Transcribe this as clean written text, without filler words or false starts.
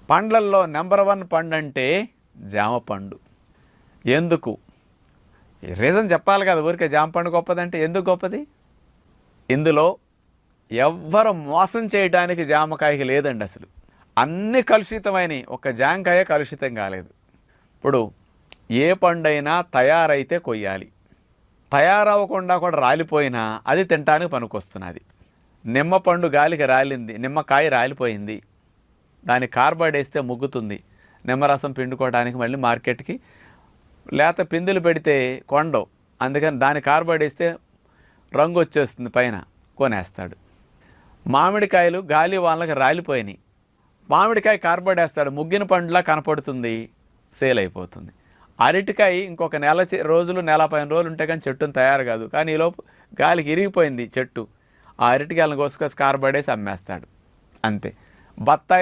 పండ్లల్లో నెంబర్ 1 పండు అంటే జామ పండు. ఎందుకు? రీజన్ చెప్పాలి కదా. ఊరికే జామ పండు గొప్పదంటే ఎందుకు గొప్పది? ఇందులో ఎవ్వరు మోసం చేయడానికి జామకాయకి లేదండి అసలు. అన్నీ కలుషితమైనవి, ఒక్క జామకాయ కలుషితం కాలేదు. ఇప్పుడు ఏ పండైనా తయారైతే కొయ్యాలి. తయారవ్వకుండా కూడా రాలిపోయినా అది తినడానికి పనికొస్తున్నది. నిమ్మ పండు గాలికి రాలింది, నిమ్మకాయ రాలిపోయింది, దాని కార్బైడ్ వేస్తే ముగ్గుతుంది. నిమ్మరసం పిండుకోవడానికి మళ్ళీ మార్కెట్కి లేత పిందులు పెడితే కొండవు, అందుకని దాని కార్బైడ్ వేస్తే రంగు వచ్చేస్తుంది, పైన కొనేస్తాడు. మామిడికాయలు గాలి వాళ్ళకి రాలిపోయినాయి, మామిడికాయ కార్బైడ్ వేస్తాడు, ముగ్గిన పండులా కనపడుతుంది, సేల్ అయిపోతుంది. అరటికాయ ఇంకొక నెల రోజులు, నెల 15 రోజులు ఉంటే కానీ చెట్టును తయారు కాదు, కానీ ఈలోపు గాలికి ఇరిగిపోయింది చెట్టు, ఆ అరటికాయలను కోసుకొచ్చి కార్బైడ్ వేసి అమ్మేస్తాడు, అంతే. బత్తాయి